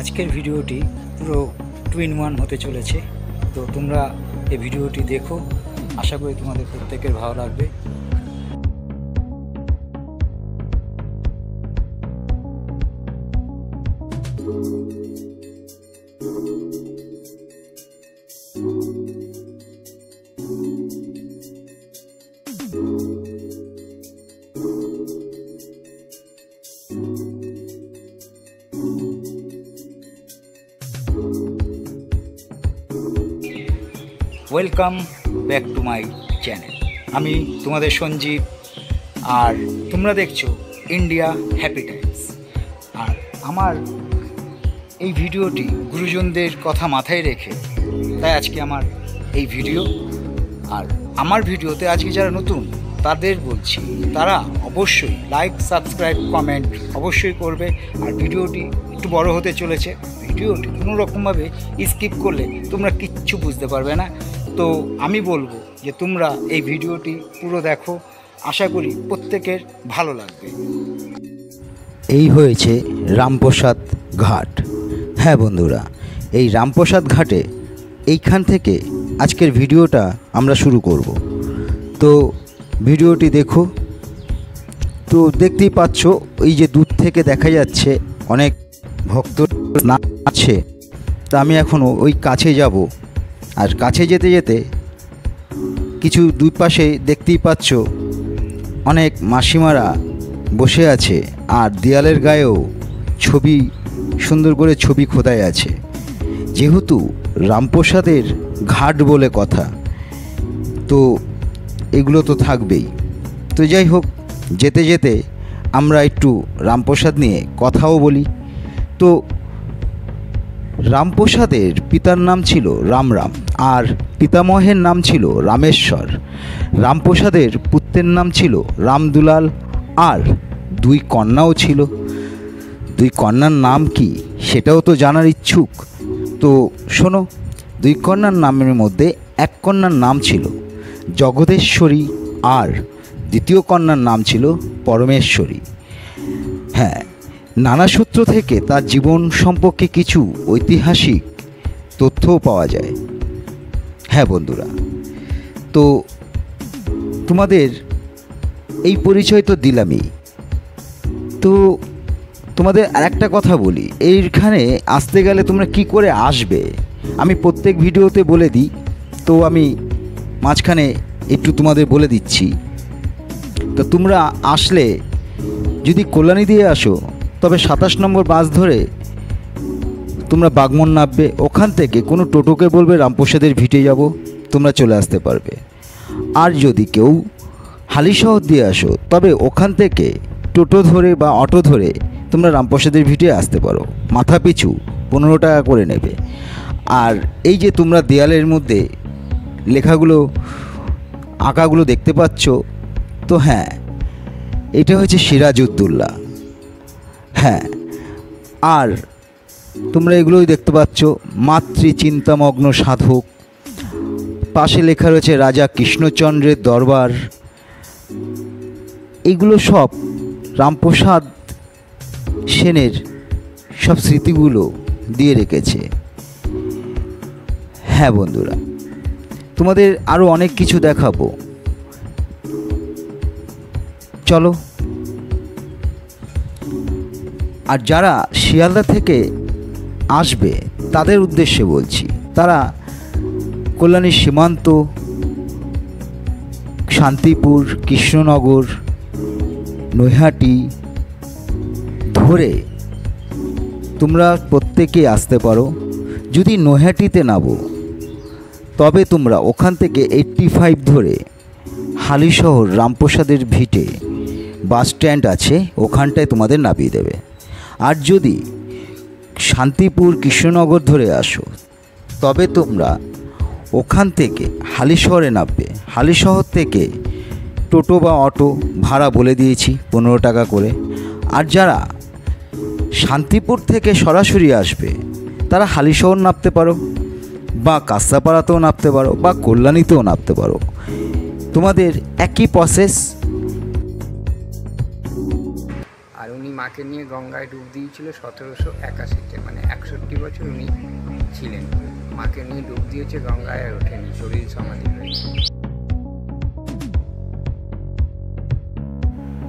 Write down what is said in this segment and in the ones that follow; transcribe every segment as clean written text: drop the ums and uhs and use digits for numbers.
আজকের ভিডিওটি পুরো 2 in 1 হতে চলেছে। তো তোমরা এই ভিডিওটি দেখো, আশা করি তোমাদের প্রত্যেকের ভালো লাগবে। Welcome back to my channel. আমি তোমাদের সঞ্জীব, আর তোমরা দেখছো ইন্ডিয়া হ্যাপি টাইমস। আর আমার এই ভিডিওটি গুরুজনদের কথা মাথায় রেখে তাই আজকে আমার এই ভিডিও। আর আমার ভিডিওতে আজকে যারা নতুন তাদের বলছি, তারা অবশ্যই লাইক, সাবস্ক্রাইব, কমেন্ট অবশ্যই করবে। আর ভিডিওটি একটু বড় হতে চলেছে। ভিডিওটি কোনো রকমভাবে স্কিপ করলে তোমরা কিচ্ছু বুঝতে পারবে না। তো আমি বলবো যে তোমরা এই ভিডিওটি পুরো দেখো, আশা করি প্রত্যেকের ভালো লাগবে। এই হয়েছে রামপ্রসাদ ঘাট। হ্যাঁ বন্ধুরা, এই রামপ্রসাদ ঘাটে এইখান থেকে আজকের ভিডিওটা আমরা শুরু করব। তো ভিডিওটি দেখো। তো দেখতেই পাচ্ছ, এই যে দূর থেকে দেখা যাচ্ছে অনেক ভক্ত আছে। তা আমি এখনও ওই কাছে যাব। আর কাছে যেতে যেতে কিছু দুই পাশে দেখতেই পাচ্ছ অনেক মাসিমারা বসে আছে, আর দেয়ালের গায়েও ছবি, সুন্দর করে ছবি খোদাই আছে। যেহেতু রামপ্রসাদের ঘাট বলে কথা, তো এগুলো তো থাকবেই। তো যাই হোক, যেতে যেতে আমরা একটু রামপ্রসাদ নিয়ে কথাও বলি। তো রামপ্রসাদের পিতার নাম ছিল রামরাম, আর পিতামহের নাম ছিল রামেশ্বর। রামপ্রসাদের পুত্রের নাম ছিল রামদুলাল, আর 2 কন্যাও ছিল। 2 কন্যার নাম কি সেটাও তো জানার ইচ্ছুক। তো শোনো, 2 কন্যার নামের মধ্যে এক কন্যার নাম ছিল জগদেশ্বরী, আর দ্বিতীয় কন্যার নাম ছিল পরমেশ্বরী। হ্যাঁ, নানা সূত্র থেকে তার জীবন সম্পর্কে কিছু ঐতিহাসিক তথ্যও পাওয়া যায়। হ্যাঁ বন্ধুরা, তো তোমাদের এই পরিচয় তো দিলামই। তো তোমাদের আরেকটা কথা বলি, এইখানে আসতে গেলে তোমরা কি করে আসবে আমি প্রত্যেক ভিডিওতে বলে দিই। তো আমি মাঝখানে একটু তোমাদের বলে দিচ্ছি। তো তোমরা আসলে যদি কল্যাণী দিয়ে আসো, তবে 27 নম্বর বাস ধরে তোমরা বাগমন নামবে। ওখান থেকে কোনো টোটোকে বলবে রামপ্রসাদের ভিটে যাব, তোমরা চলে আসতে পারবে। আর যদি কেউ হালিশহর দিয়ে আসো, তবে ওখান থেকে টোটো ধরে বা অটো ধরে তোমরা রামপ্রসাদের ভিটে আসতে পারো। মাথা পিছু 15 টাকা করে নেবে। আর এই যে তোমরা দেয়ালের মধ্যে লেখাগুলো, আঁকাগুলো দেখতে পাচ্ছ, তো হ্যাঁ, এটা হচ্ছে সিরাজউদ্দৌলা। হ্যাঁ, আর তোমরা এগুলোই দেখতে পাচ্ছ, মাতৃচিন্তামগ্ন সাধক। পাশে লেখা রয়েছে রাজা কৃষ্ণচন্দ্রের দরবার। এগুলো সব রামপ্রসাদ সেনের সব স্মৃতিগুলো দিয়ে রেখেছে। হ্যাঁ বন্ধুরা, তোমাদের আরও অনেক কিছু দেখাবো, চলো। আর যারা শিয়ালদা থেকে আসবে তাদের উদ্দেশ্যে বলছি, তারা কল্যাণী সীমান্ত, শান্তিপুর, কৃষ্ণনগর, নৈহাটি ধরে তোমরা প্রত্যেকে আসতে পারো। যদি নৈহাটিতে নামো, তবে তোমরা ওখান থেকে 85 ধরে হালিশহর রামপ্রসাদের ভিটে বাস স্ট্যান্ড আছে, ওখানটায় তোমাদের নামিয়ে দেবে। আর যদি শান্তিপুর, কৃষ্ণনগর ধরে আসো, তবে তোমরা ওখান থেকে হালিশহরে নামবে। হালিশহর থেকে টোটো বা অটো ভাড়া বলে দিয়েছি 15 টাকা করে। আর যারা শান্তিপুর থেকে সরাসরি আসবে, তারা হালিশহর নামতে পারো, বা কাস্তাপাড়াতেও নামতে পারো, বা কল্যাণীতেও নামতে পারো। তোমাদের একই প্রসেস। আর উনি মাকে নিয়ে গঙ্গায় ডুব দিয়েছিল 1781-তে, মানে 61 বছর উনি ছিলেন। মাকে নিয়ে ডুব দিয়েছে গঙ্গায়, আর ওঠেনি, শরীর সমাধি হয়েছে।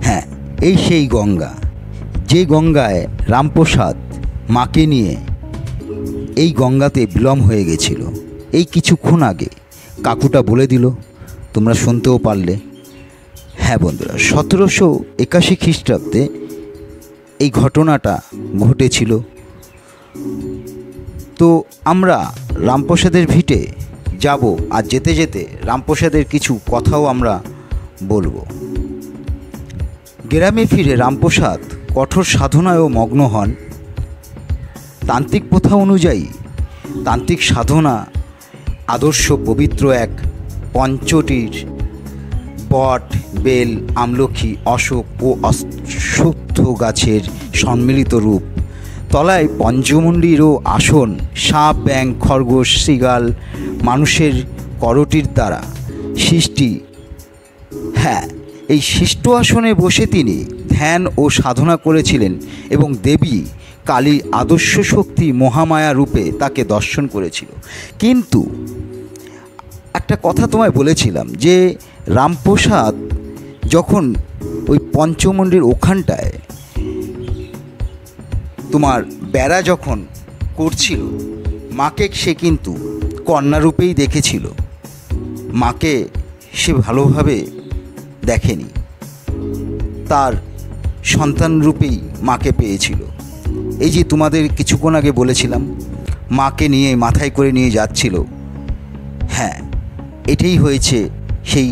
হ্যাঁ, এই সেই গঙ্গা, যে গঙ্গায় রামপ্রসাদ মাকে নিয়ে এই গঙ্গাতে বিলম্ব হয়ে গেছিল। এই কিছুক্ষণ আগে কাকুটা বলে দিল, তোমরা শুনতেও পারলে। হ্যাঁ বন্ধুরা, 1781 খ্রিস্টাব্দে এই ঘটনাটা ঘটেছিল। তো আমরা রামপ্রসাদের ভিটে যাব, আর যেতে যেতে রামপ্রসাদের কিছু কথাও আমরা বলবো। গ্রামে ফিরে রামপ্রসাদ কঠোর সাধনায়ও মগ্ন হন। তান্ত্রিক প্রথা অনুযায়ী তান্ত্রিক সাধনা আদর্শ পবিত্র এক পঞ্চটির বট, বেল, আমলখী, অশোক ও অশ্বত্থ গাছের সম্মিলিত রূপ। তলায় পঞ্চমুণ্ডির ও আসন, সাপ, ব্যাঙ, খরগোশ, শৃগাল, মানুষের করটির দ্বারা সৃষ্টি। হ্যাঁ, এই শিষ্ট আসনে বসে তিনি ধ্যান ও সাধনা করেছিলেন এবং দেবী কালী আদর্শ শক্তি মহামায়া রূপে তাকে দর্শন করেছিল। কিন্তু একটা কথা তোমায় বলেছিলাম যে রামপ্রসাদ যখন ওই পঞ্চমন্ডির ওখানটায় তোমার বেড়া যখন করছিল, মাকে সে কিন্তু কন্যারূপেই দেখেছিল। মাকে সে ভালোভাবে দেখেনি, তার সন্তান রূপেই মাকে পেয়েছিল। এই যে তোমাদের কিছুক্ষণ আগে বলেছিলাম, মাকে নিয়ে মাথায় করে নিয়ে যাচ্ছিল, হ্যাঁ এটাই হয়েছে সেই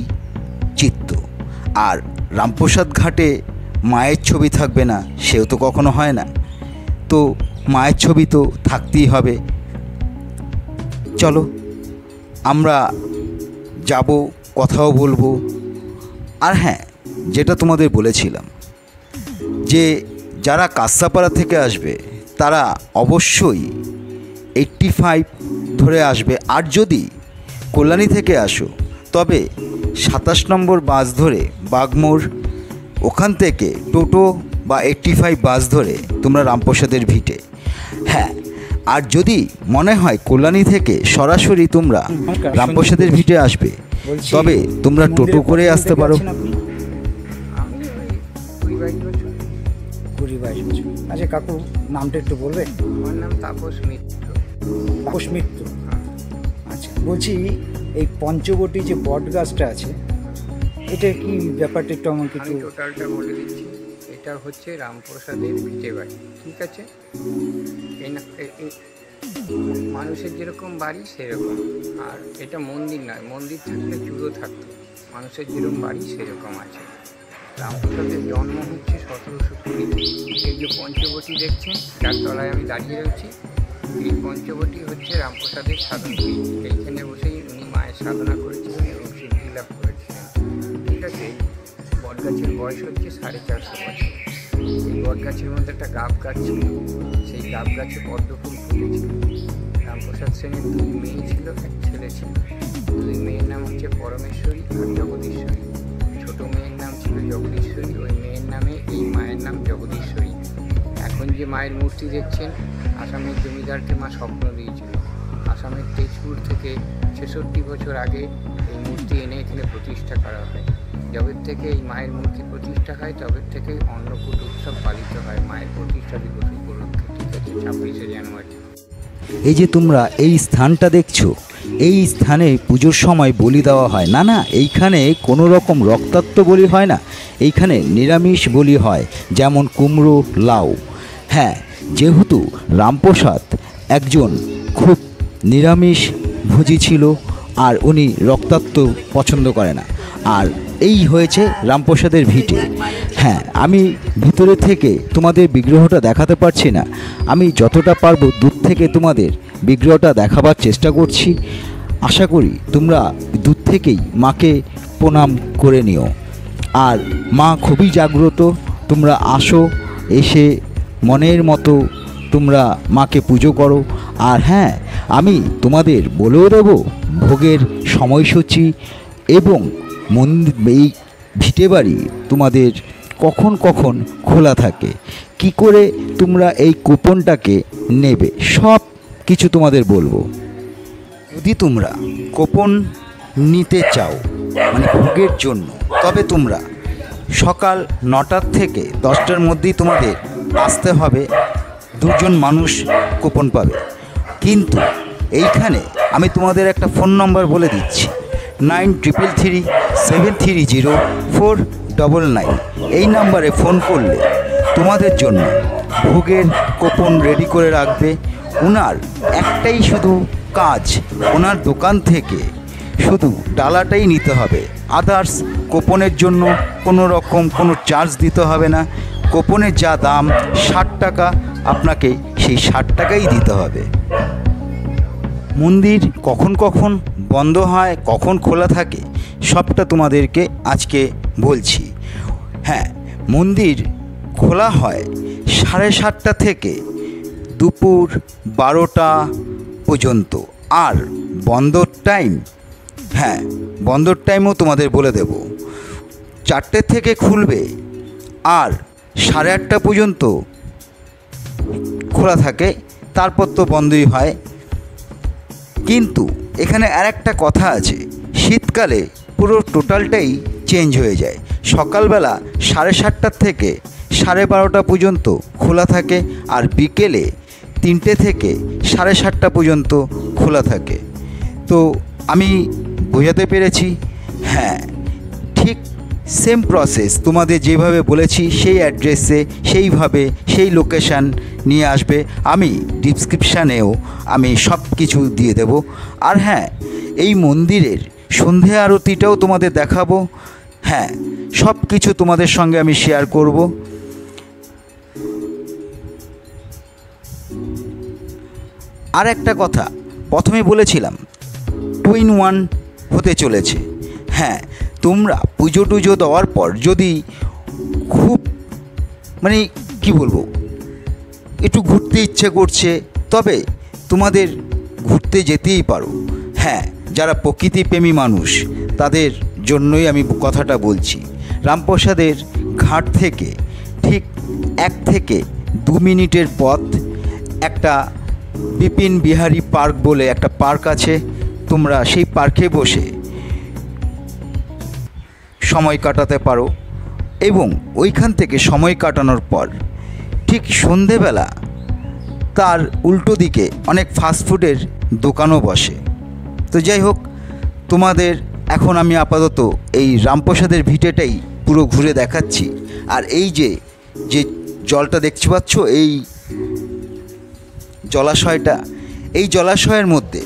চিত্ত। আর রামপ্রসাদ ঘাটে মায়ের ছবি থাকবে না, সেও তো কখনো হয় না। তো মায়ের ছবি তো থাকতেই হবে। চলো আমরা যাব, কথাও বলবো। আর হ্যাঁ, যেটা তোমাদের বলেছিলাম যে যারা কাঁসাপাড়া থেকে আসবে তারা অবশ্যই 85 ধরে আসবে। আর যদি কল্যাণী থেকে আসো তবে 27 নম্বর বাস ধরে বাগমোড়, ওখান থেকে টোটো বা 85 বাস ধরে তোমরা রামপ্রসাদের ভিটে। হ্যাঁ, আর যদি মনে হয় কল্যাণী থেকে সরাসরি তোমরা রামপ্রসাদের ভিটে আসবে, তবে তোমরা টোটো করে আসতে পারো। আমি ওই 20-22 বছর। 20-22 বছর। আচ্ছা কাকু, নামটা একটু বলবে? আমার নাম তাপস মিত্র। তাপস মিত্র। আচ্ছা, বলছি এই পঞ্চবটী যে বট গাছটা আছে, এটা কি ব্যাপারটা একটু আমাকে আমি একটু... টোটালটা বলে দিচ্ছি। এটা হচ্ছে রামপ্রসাদের ভিটে বাড়ি, ঠিক আছে? মানুষের যেরকম বাড়ি সেরকম। আর এটা মন্দির নয়, মন্দির থাকলে চূড়ো থাকতো, মানুষের যেরকম বাড়ি সেরকম আছে। রামপ্রসাদের জন্ম হচ্ছে 1720। এই যে পঞ্চবটী দেখছেন, যার তলায় আমি দাঁড়িয়ে রয়েছি, এই পঞ্চবটী হচ্ছে রামপ্রসাদের সাধনপীঠ। এইখানে বসেই উনি মায়ের সাধনা করেছিলেন এবং সিদ্ধি লাভ করেছিলেন, ঠিক আছে? বটগাছের বয়স হচ্ছে 450 বছর। এই বটগাছের মধ্যে একটা গাব গাছ ছিল, সেই গাব গাছে পদ্ম ফুল ফুটেছিল। রামপ্রসাদ সেনের 2 মেয়ে ছিল, 1 ছেলে ছিল। 2 মেয়ের নাম হচ্ছে পরমেশ্বরী আর জগদীশ্বরী। ছোট মেয়ের নাম ছিল জগদীশ্বরী, ওই মেয়ের নামে এই মায়ের নাম জগদীশ্বরী। এখন যে মায়ের মূর্তি দেখছেন, আসামের জমিদারকে মা স্বপ্ন দিয়েছিল। আসামের তেজপুর থেকে 66 বছর আগে এই মূর্তি এনে এখানে প্রতিষ্ঠা করা হয়। যবের থেকে এই মায়ের মূর্তি প্রতিষ্ঠা হয়, তবের থেকেই অন্নকূট উৎসব পালিত হয় মায়ের প্রতিষ্ঠা দিবস উপলক্ষে, ঠিক আছে? 26শে জানুয়ারি। এই যে তোমরা এই স্থানটা দেখছো, এই স্থানে পুজোর সময় বলি দেওয়া হয় না। না, এইখানে কোনো রকম রক্তাক্ত বলি হয় না, এইখানে নিরামিষ বলি হয়, যেমন কুমড়ো, লাউ। হ্যাঁ, যেহেতু রামপ্রসাদ একজন খুব নিরামিষ ভোজী ছিল, আর উনি রক্তাক্ত পছন্দ করে না। আর এই হয়েছে রামপ্রসাদের ভিটে। হ্যাঁ, আমি ভিতরে থেকে তোমাদের বিগ্রহটা দেখাতে পারছি না, আমি যতটা পারবো দূর থেকে তোমাদের বিগ্রহটা দেখাবার চেষ্টা করছি। আশা করি তোমরা দূর থেকেই মাকে প্রণাম করে নিও। আর মা খুবই জাগ্রত, তোমরা আসো, এসে মনের মতো তোমরা মাকে পুজো করো। আর হ্যাঁ, আমি তোমাদের বলেও দেবো ভোগের সময়সূচি এবং এই ভিটে বাড়ি তোমাদের কখন কখন খোলা থাকে, কি করে তোমরা এই কুপনটাকে নেবে, সব কিছু তোমাদের বলবো। যদি তোমরা কুপন নিতে চাও মানে ভোগের জন্য, তবে তোমরা সকাল 9টার থেকে 10টার মধ্যেই তোমাদের আসতে হবে। 2জন মানুষ কুপন পাবে। কিন্তু এইখানে আমি তোমাদের একটা ফোন নম্বর বলে দিচ্ছি, 9333730499। এই নাম্বারে ফোন করলে তোমাদের জন্য ভোগের কুপন রেডি করে রাখবে। ওনার একটাই শুধু কাজ, ওনার দোকান থেকে শুধু ডালাটাই নিতে হবে। আদার্স কুপনের জন্য কোনো রকম কোনো চার্জ দিতে হবে না। কুপনের যা দাম 60 টাকা, আপনাকে সেই 60 টাকাই দিতে হবে। মন্দির কখন কখন বন্ধ হয়, কখন খোলা থাকে, সবটা তোমাদেরকে আজকে বলছি। হ্যাঁ, মন্দির খোলা হয় 7:30টা থেকে দুপুর 12টা পর্যন্ত। আর বন্ধর টাইম, হ্যাঁ বন্ধর টাইমও তোমাদের বলে দেব। 4টে থেকে খুলবে আর 8:30টা পর্যন্ত খোলা থাকে, তারপর তো বন্ধই হয়। কিন্তু এখানে আর একটা কথা আছে, শীতকালে পুরো টোটালটাই চেঞ্জ হয়ে যায়। সকালবেলা 7:30টার থেকে 12:30টা পর্যন্ত খোলা থাকে, আর বিকেলে 3টে থেকে 7:30টা পর্যন্ত খোলা থাকে। তো আমি বোঝাতে পেরেছি? হ্যাঁ, ঠিক সেম প্রসেস তোমাদের যেভাবে বলেছি সেই অ্যাড্রেসে সেইভাবে সেই লোকেশান নিয়ে আসবে। আমি ডিসক্রিপশানেও আমি সব কিছু দিয়ে দেব। আর হ্যাঁ, এই মন্দিরের সন্ধে আরতিটাও তোমাদের দেখাবো। হ্যাঁ, সব কিছু তোমাদের সঙ্গে আমি শেয়ার করব। আর একটা কথা প্রথমে বলেছিলাম, 2 in 1 হতে চলেছে। হ্যাঁ, তোমরা পুজো টুজো দেওয়ার পর যদি খুব মানে কি বলবো, একটু ঘুরতে ইচ্ছে করছে, তবে তোমাদের ঘুরতে যেতেই পারো। হ্যাঁ, যারা প্রকৃতিপ্রেমী মানুষ তাদের জন্যই আমি কথাটা বলছি। রামপ্রসাদের ঘাট থেকে ঠিক 1 থেকে 2 মিনিটের পথ একটা বিপিন বিহারী পার্ক বলে একটা পার্ক আছে। তোমরা সেই পার্কে বসে সময় কাটাতে পারো। এবং ওইখান থেকে সময় কাটানোর পর ঠিক সন্ধেবেলা তার উল্টো দিকে অনেক ফাস্টফুডের দোকানও বসে। তো যাই হোক, তোমাদের এখন আমি আপাতত এই রামপ্রসাদের ভিটেটাই পুরো ঘুরে দেখাচ্ছি। আর এই যে যে জলটা দেখতে পাচ্ছ, এই জলাশয়টা, এই জলাশয়ের মধ্যে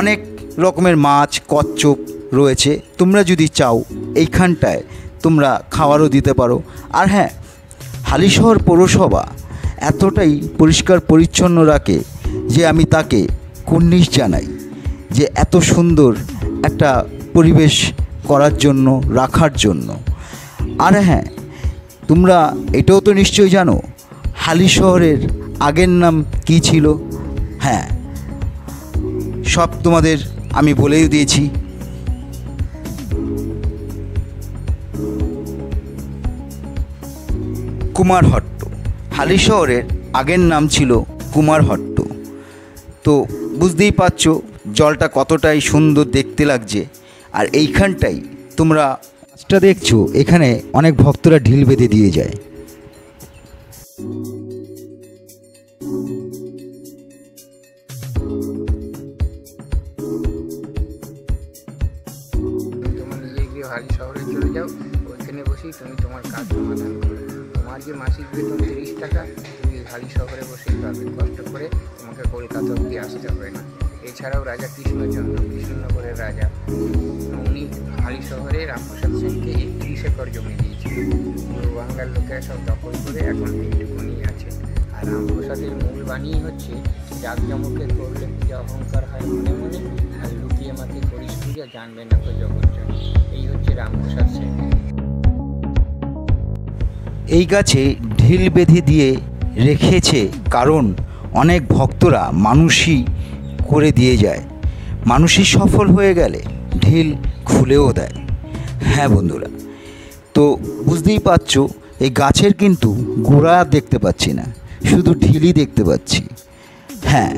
অনেক রকমের মাছ, কচ্ছপ রয়েছে। তোমরা যদি চাও এইখানটায় তোমরা খাবারও দিতে পারো। আর হ্যাঁ, হালিশহর পৌরসভা এতটাই পরিষ্কার পরিচ্ছন্ন রাখে যে আমি তাকে কুর্নিশ জানাই, যে এত সুন্দর একটা পরিবেশ করার জন্য, রাখার জন্য। আর হ্যাঁ, তোমরা এটাও তো নিশ্চয়ই জানো হালিশহরের আগের নাম কী ছিল। হ্যাঁ, সব তোমাদের আমি বলেই দিয়েছি। কুমারহট্ট। হালিশহরের আগের নাম ছিল কুমারহট্ট। তো বুঝতেই পারছো জলটা কতটাই সুন্দর দেখতে লাগছে। আর এইখানটাই তোমরা মাছটা দেখছো, এখানে অনেক ভক্তরা ঢিল বেঁধে দিয়ে যায়। তোমার নিজে গিয়ে হালি শহরে চলে যাও, ওইখানে বসেই তুমি তোমার কাজ সমাধান করো। তোমার যে মাসিক বেতন 30 টাকা, তুমি হালি শহরে বসেই পাবে। কষ্ট করে তোমাকে কলকাতা অব্দি আসতে হবে না। এছাড়াও রাজা কৃষ্ণচন্দ্র, কৃষ্ণনগরের রাজা, উনি হালি শহরে রামপ্রসাদ সেনকে 31 একর জমি দিয়েছিলেন। পুরো বাংলার লোকেরা সব দখল করে এখন এইটুকুনি আছে। আর রামপ্রসাদের মূল বাণী হচ্ছে, জাঁকজমকে করলে পূজা অহংকার হয় মনে মনে, আর লুকিয়ে মাকে করিস পূজা জানবে না তো জগৎজন। এই হচ্ছে রামপ্রসাদ সেন। এই গাছে ঢিল বেঁধে দিয়ে রেখেছে কারণ অনেক ভক্তরা মানুষই করে দিয়ে যায়, মানুষই সফল হয়ে গেলে ঢিল খুলেও দেয়। হ্যাঁ বন্ধুরা, তো বুঝতেই পারছো এই গাছের কিন্তু গোড়া দেখতে পাচ্ছি না, শুধু ঢিলই দেখতে পাচ্ছি। হ্যাঁ,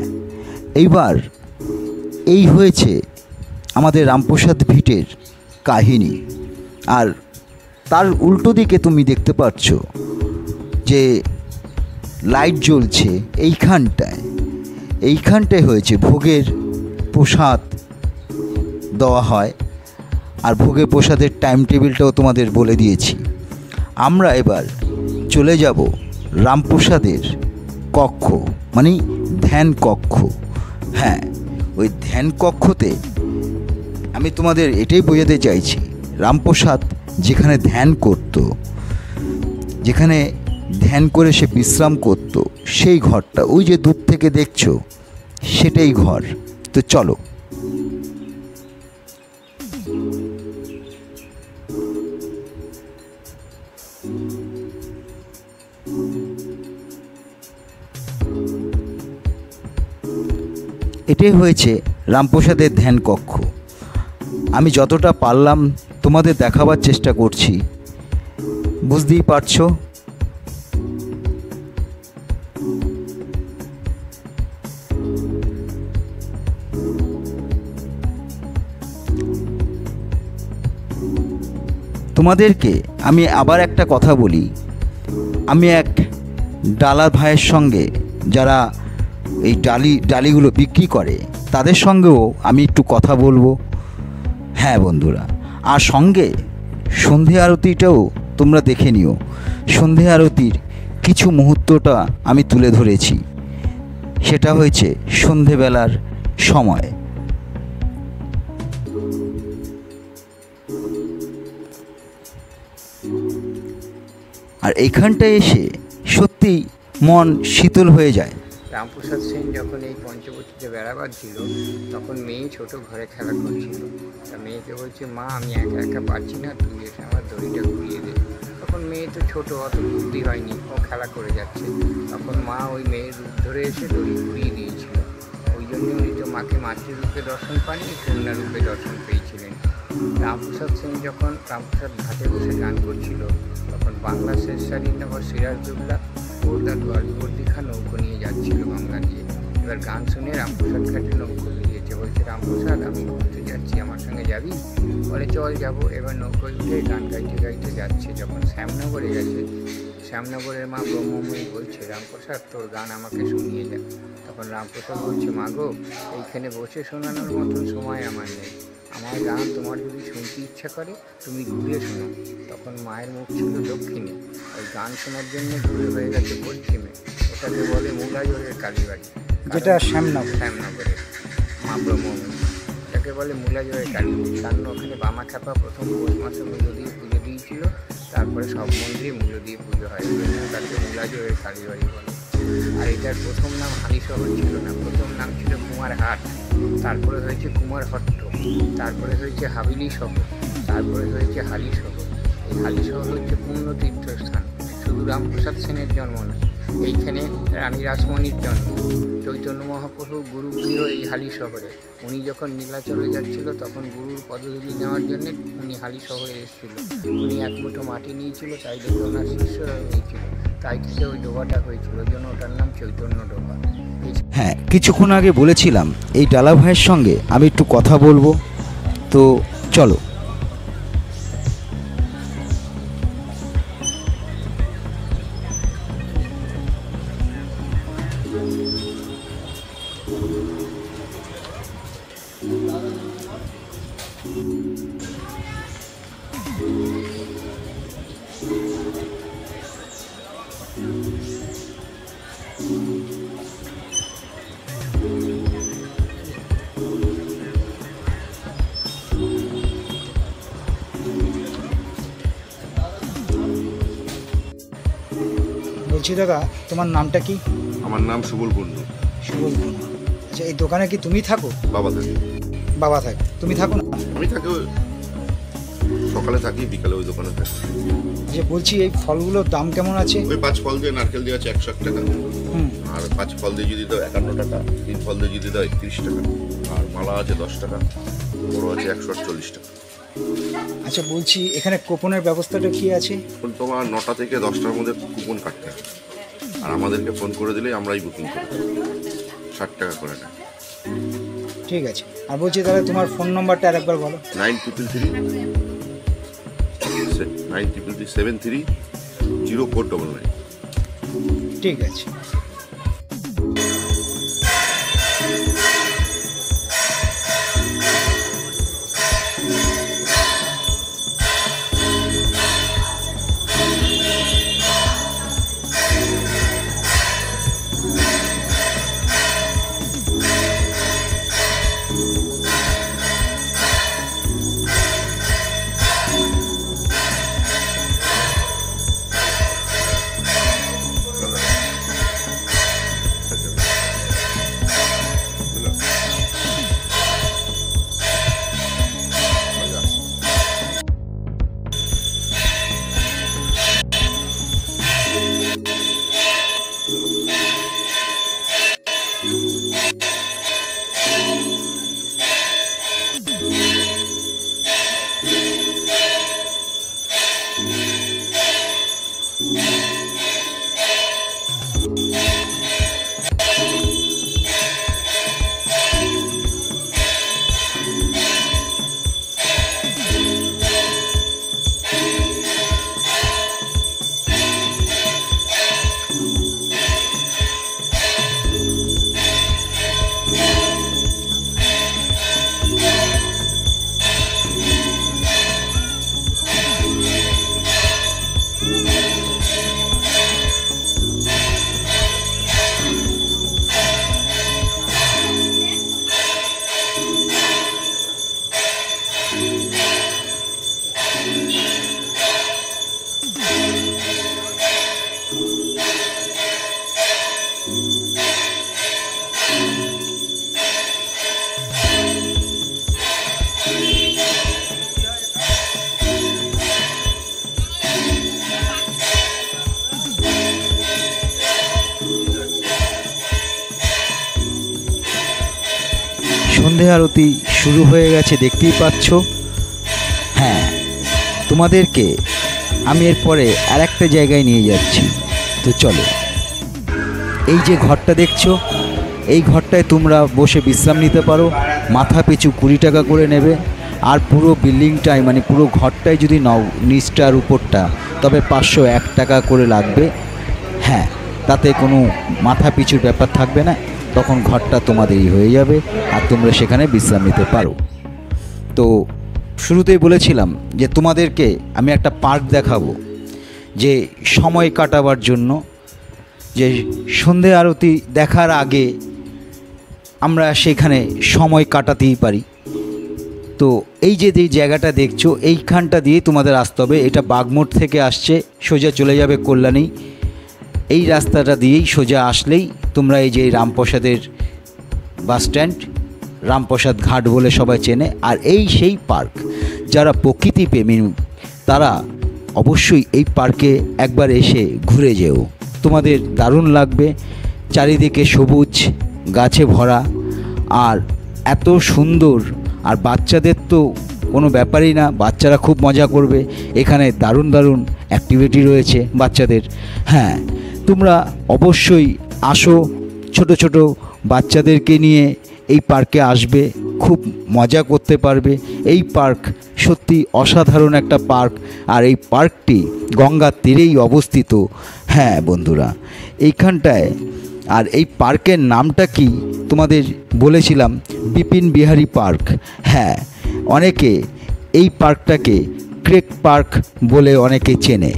এইবার এই হয়েছে আমাদের রামপ্রসাদ ভিটের কাহিনী। আর তার উল্টো দিকে তুমি দেখতে পাচ্ছ যে লাইট জ্বলছে এইখানটায় হয়েছে ভোগের প্রসাদ দেওয়া হয়। আর ভোগের প্রসাদের টাইম টেবিলটাও তোমাদের বলে দিয়েছি। আমরা এবার চলে যাব রামপ্রসাদের কক্ষ, মানে ধ্যান কক্ষ। হ্যাঁ, ওই ধ্যান কক্ষতে আমি তোমাদের এটাই বোঝাতে চাইছি, রামপ্রসাদ যেখানে ধ্যান করত, যেখানে ধ্যান করে সে বিশ্রাম করত, সেই ঘরটা ওই যে দূর থেকে দেখছো সেটাই ঘর। তো চলো। এটাই হয়েছে রামপ্রসাদের ধ্যান কক্ষ। আমি যতটা পারলাম তোমাদের দেখাবার চেষ্টা করছি, বুঝতেই পারছো। তোমাদেরকে আমি আবার একটা কথা বলি, আমি এক ডালা ভাইয়ের সঙ্গে, যারা এই ডালিগুলো বিক্রি করে, তাদের সঙ্গেও আমি একটু কথা বলবো। হ্যাঁ বন্ধুরা, আর সঙ্গে সন্ধে আরতিটাও তোমরা দেখে নিও। সন্ধে আরতির কিছু মুহূর্তটা আমি তুলে ধরেছি, সেটা হয়েছে সন্ধেবেলার সময়। আর এইখানটায় এসে সত্যিই মন শীতল হয়ে যায়। রামপ্রসাদ সেন যখন এই পঞ্চবটিতে বেড়াবার ছিল, তখন মেয়ে ছোট ঘরে খেলা করছিল। তা মেয়েকে বলছে, মা আমি একা একা পারছি না, তুই এসে আমার দড়িটা ঘুরিয়ে দে। তখন মেয়ে তো ছোট, অত বুদ্ধি হয়নি, ও খেলা করে যাচ্ছে। তখন মা ওই মেয়ের রূপ ধরে এসে দড়ি ঘুরিয়ে দিয়েছিল। ওই জন্য উনি তো মাকে মাতৃরূপে দর্শন পাননি, কন্যা রূপে দর্শন পেয়েছিলেন। রামপ্রসাদ সেন যখন রামপ্রসাদ ঘাটে বসে গান করছিল, তখন বাংলা শেষ শাড়ির নগর সিরাজদৌল্লা ওর দাদু আলিবর্দী খান নৌকো নিয়ে যাচ্ছিল গঙ্গা দিয়ে। এবার গান শুনে রামপ্রসাদ ঘাটে নৌকো বেরিয়েছে। বলছে, রামপ্রসাদ আমি ঘুরতে যাচ্ছি, আমার সঙ্গে যাবি? বলে, চল যাবো। এবার নৌকোয় উঠে গান গাইতে গাইতে যাচ্ছে। যখন শ্যামনগরে গেছে, শ্যামনগরের মা ব্রহ্মময়ী বলছে, রামপ্রসাদ তোর গান আমাকে শুনিয়ে যা। তখন রামপ্রসাদ বলছে, মা গো, এইখানে বসে শোনানোর মতন সময় আমার নেই, আমার গান তোমার যদি শুনতে ইচ্ছা করে তুমি ঘুরে শোনো। তখন মায়ের মুখ ছিল দক্ষিণে, ওই গান শোনার জন্য ঘুরে হয়ে গেছে পশ্চিমে। ওটাকে বলে মূলাজোরের কালীবাড়ি, যেটা শ্যামনগর। শ্যামনগরে মা ব্রহ্মময়ী, এটাকে বলে মূলাজোরের কালীবাড়ি। কারণ ওখানে বামাখ্যাপা প্রথম পৌষ মাসে মূল্য দিয়ে পুজো দিয়েছিল, তারপরে সব মন্দিরে মূল্য দিয়ে পুজো হয়, ওই জন্য তাকে মূলাজোরের কালীবাড়ি বলে। আর এটার প্রথম নাম হালিশহর ছিল না, প্রথম নাম ছিল কুমারহাট, তারপরে হয়েছে কুমারহট্ট, তারপরে হয়েছে হাবিলি শহর, তারপরে হয়েছে হালি শহর। এই হালি শহর হচ্ছে পূর্ণ তীর্থস্থান। শুধু রামপ্রসাদ সেনের জন্ম নয়, এইখানে রানী রাসমণির জন্ম। চৈতন্য মহাপ্রভু গুরুগৃহ এই হালি শহরে। উনি যখন নীলাচলে যাচ্ছিল, তখন গুরুর পদধূলি নেওয়ার জন্য উনি হালি শহরে এসেছিল। উনি এক মুঠো মাটি নিয়েছিল, তাই দেখে ওনার শিষ্যরা নিয়েছিল, তাই থেকে ওই ডোবাটা হয়েছিল, ওই জন্য ওটার নাম চৈতন্য ডোবা। হ্যাঁ, কিছুক্ষণ আগে বলেছিলাম এই ডালা ভাইয়ের সঙ্গে আমি একটু কথা বলবো, তো চলো। বলছি দাদা, তোমার নামটা কি? আমার নাম সুবল কুণ্ডু। সুবল কুণ্ডু। আচ্ছা, এই দোকানে কি তুমি থাকো? বাবা থাকে। বাবা থাকে, তুমি থাকো না? আমি থাকি, সকালে থাকি, বিকালে ওই দোকানে থাকি। যে বলছি, এই ফলগুলোর দাম কেমন আছে? ওই 5 ফল দিয়ে নারকেল দিয়ে আছে 101 টাকা, হুম, আর 5 ফল দিয়ে যদি দাও 51 টাকা, 3 ফল দিয়ে যদি দাও 31 টাকা, আর মালা আছে 10 টাকা, বড় আছে 140 টাকা। আচ্ছা বলছি, এখানে কুপনের ব্যবস্থাটা কি আছে? এখন তোমার 9টা থেকে 10টার মধ্যে কুপন কাটতে হবে, আর আমাদেরকে ফোন করে দিলেই আমরাই বুকিং করে দেবো। 60 টাকা করে নেয়। ঠিক আছে। আর বলছি তাহলে তোমার ফোন নম্বরটা আরেকবার বলো। 9333 ঠিক আছে। সন্ধে আরতি শুরু হয়ে গেছে, দেখতেই পাচ্ছ। হ্যাঁ, তোমাদেরকে আমি এরপরে আর একটা জায়গায় নিয়ে যাচ্ছি। তো চলো, এই যে ঘরটা দেখছো, এই ঘরটায় তোমরা বসে বিশ্রাম নিতে পারো। মাথা পিছু 20 টাকা করে নেবে। আর পুরো বিল্ডিংটাই মানে পুরো ঘরটাই যদি নাও, নিচটা আর উপরটা, তবে 501 টাকা করে লাগবে। হ্যাঁ, তাতে কোনো মাথা পিছুর ব্যাপার থাকবে না। তখন ঘরটা তোমাদেরই হয়ে যাবে আর তোমরা সেখানে বিশ্রাম নিতে পারো। তো শুরুতেই বলেছিলাম যে তোমাদেরকে আমি একটা পার্ক দেখাবো, যে সময় কাটাবার জন্য, যে সন্ধে আরতি দেখার আগে আমরা সেখানে সময় কাটাতেই পারি। তো এই যে জায়গাটা দেখছো, এইখানটা দিয়ে তোমাদের আসতে হবে। এটা বাগমোড় থেকে আসছে, সোজা চলে যাবে কল্যাণী। এই রাস্তাটা দিয়েই সোজা আসলেই তোমরা এই যে রামপ্রসাদের বাস স্ট্যান্ড, রামপ্রসাদ ঘাট বলে সবাই চেনে। আর এই সেই পার্ক, যারা প্রকৃতি প্রেমী তারা অবশ্যই এই পার্কে একবার এসে ঘুরে যেও, তোমাদের দারুণ লাগবে। চারিদিকে সবুজ গাছে ভরা, আর এত সুন্দর। আর বাচ্চাদের তো কোনো ব্যাপারই না, বাচ্চারা খুব মজা করবে। এখানে দারুণ দারুণ অ্যাক্টিভিটি রয়েছে বাচ্চাদের। হ্যাঁ, তোমরা অবশ্যই আসো, ছোট ছোট বাচ্চাদেরকে নিয়ে এই পার্কে আসবে, খুব মজা করতে পারবে। এই পার্ক সত্যি অসাধারণ একটা পার্ক। আর এই পার্কটি গঙ্গার তীরেই অবস্থিত। হ্যাঁ বন্ধুরা, এইখানটায়, আর এই পার্কের নামটা কি তোমাদের বলেছিলাম, বিপিন বিহারী পার্ক। হ্যাঁ, অনেকে এই পার্কটাকে ক্রেক পার্ক বলে অনেকে চেনে।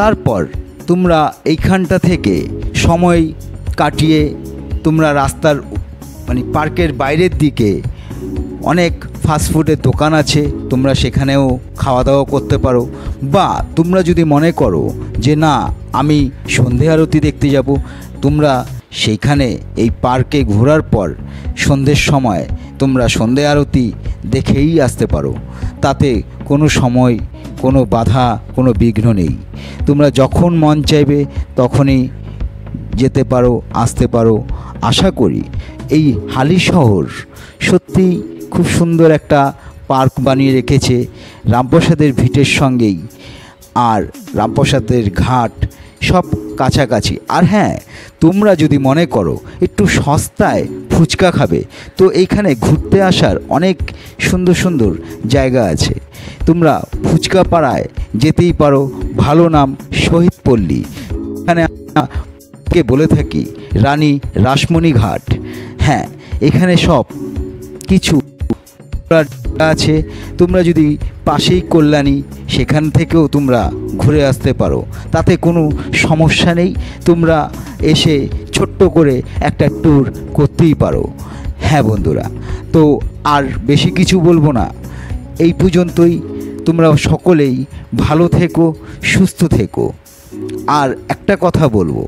তারপর তোমরা এইখানটা থেকে সময় কাটিয়ে তোমরা রাস্তার মানে পার্কের বাইরের দিকে অনেক ফাস্টফুডের দোকান আছে, তোমরা সেখানেও খাওয়া দাওয়া করতে পারো। বা তোমরা যদি মনে করো যে না, আমি সন্ধে আরতি দেখতে যাব, তোমরা সেইখানে এই পার্কে ঘোরার পর সন্ধ্যের সময় তোমরা সন্ধে আরতি দেখেই আসতে পারো। তাতে কোনো সময়, কোনো বাধা, কোনো বিঘ্ন নেই। তোমরা যখন মন চাইবে তখনই যেতে পারো, আসতে পারো। আশা করি এই হালি শহর সত্যি খুব সুন্দর একটা পার্ক বানিয়ে রেখেছে রামপ্রসাদের ভিটের সঙ্গেই। আর রামপ্রসাদের ঘাট সব কাছাকাছি। আর হ্যাঁ, তোমরা যদি মনে করো একটু সস্তায় ফুচকা খাবে, তো এইখানে ঘুরতে আসার অনেক সুন্দর সুন্দর জায়গা আছে। তোমরা ফুচকা পাড়ায় যেতেই পারো, ভালো নাম শহীদ পল্লী। এখানে কে বলে থাকি রানী রাসমণি ঘাট। হ্যাঁ, এখানে সব কিছু আছে। তোমরা যদি পাশেই কল্যাণী, সেখান থেকেও তোমরা ঘুরে আসতে পারো, তাতে কোনো সমস্যা নেই। তোমরা এসে ছোট্ট করে একটা ট্যুর করতেই পারো। হ্যাঁ বন্ধুরা, তো আর বেশি কিছু বলবো না, এই পর্যন্তই। তোমরা সকলেই ভালো থেকো, সুস্থ থেকো। আর একটা কথা বলবো,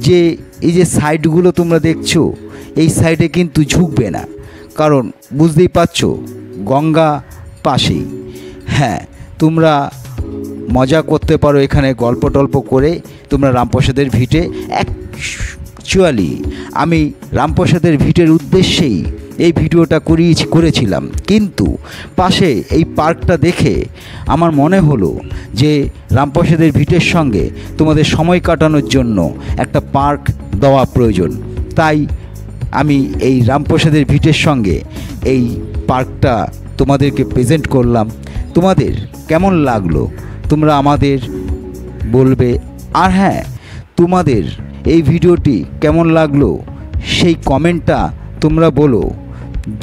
যে এই যে সাইডগুলো তোমরা দেখছো, এই সাইডে কিন্তু ঝুঁকবে না, কারণ বুঝতেই পারছো গঙ্গা পাশেই। হ্যাঁ, তোমরা মজা করতে পারো এখানে, গল্প টল্প করে তোমরা রামপ্রসাদের ভিটে। অ্যাকচুয়ালি আমি রামপ্রসাদের ভিটের উদ্দেশ্যেই এই ভিডিওটা করেছিলাম, কিন্তু পাশে এই পার্কটা দেখে আমার মনে হলো যে রামপ্রসাদের ভিটের সঙ্গে তোমাদের সময় কাটানোর জন্য একটা পার্ক দেওয়া প্রয়োজন। তাই আমি এই রামপ্রসাদের ভিটের সঙ্গে এই পার্কটা তোমাদেরকে প্রেজেন্ট করলাম। তোমাদের কেমন লাগলো তোমরা আমাদের বলবে। আর হ্যাঁ, তোমাদের এই ভিডিওটি কেমন লাগলো সেই কমেন্টটা তোমরা বলো।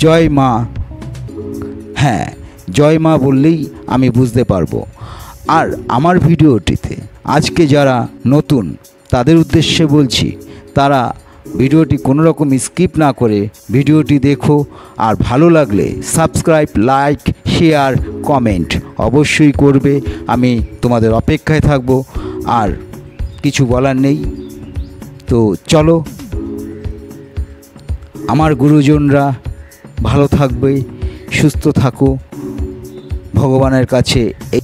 জয় মা, হ্যাঁ জয় মা বললেই আমি বুঝতে পারবো। আর আমার ভিডিওটিতে আজকে যারা নতুন তাদের উদ্দেশ্যে বলছি, তারা ভিডিওটি কোনো রকম স্কিপ না করে ভিডিওটি দেখো। আর ভালো লাগলে সাবস্ক্রাইব, লাইক, শেয়ার, কমেন্ট অবশ্যই করবে। আমি তোমাদের অপেক্ষায় থাকব। আর কিছু বলার নেই, তো চলো, আমার গুরুজনরা ভালো থাকবে, সুস্থ থাকো, ভগবানের কাছে এই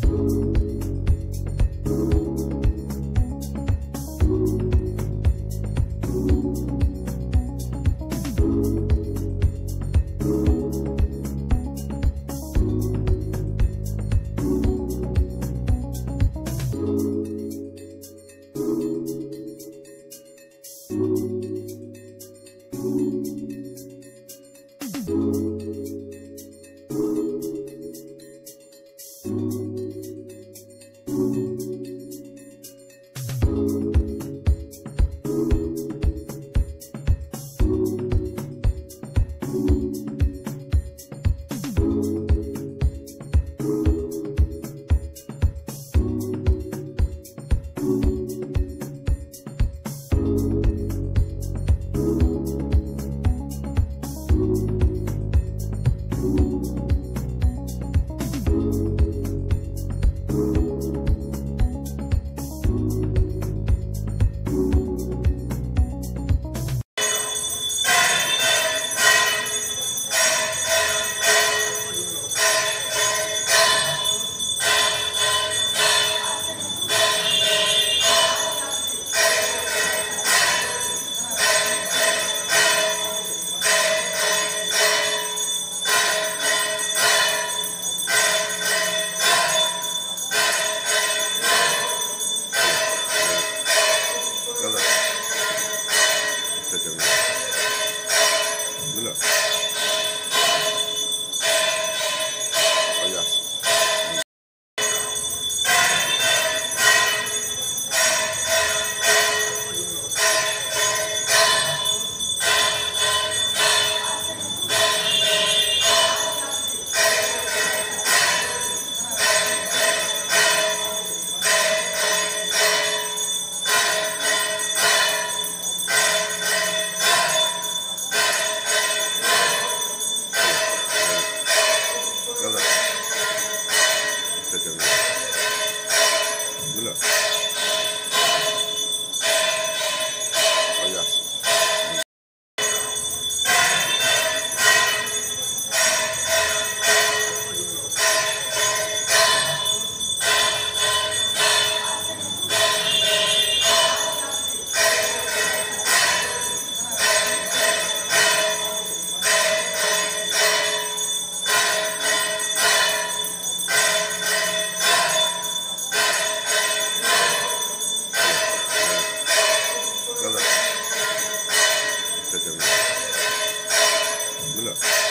বুঝলা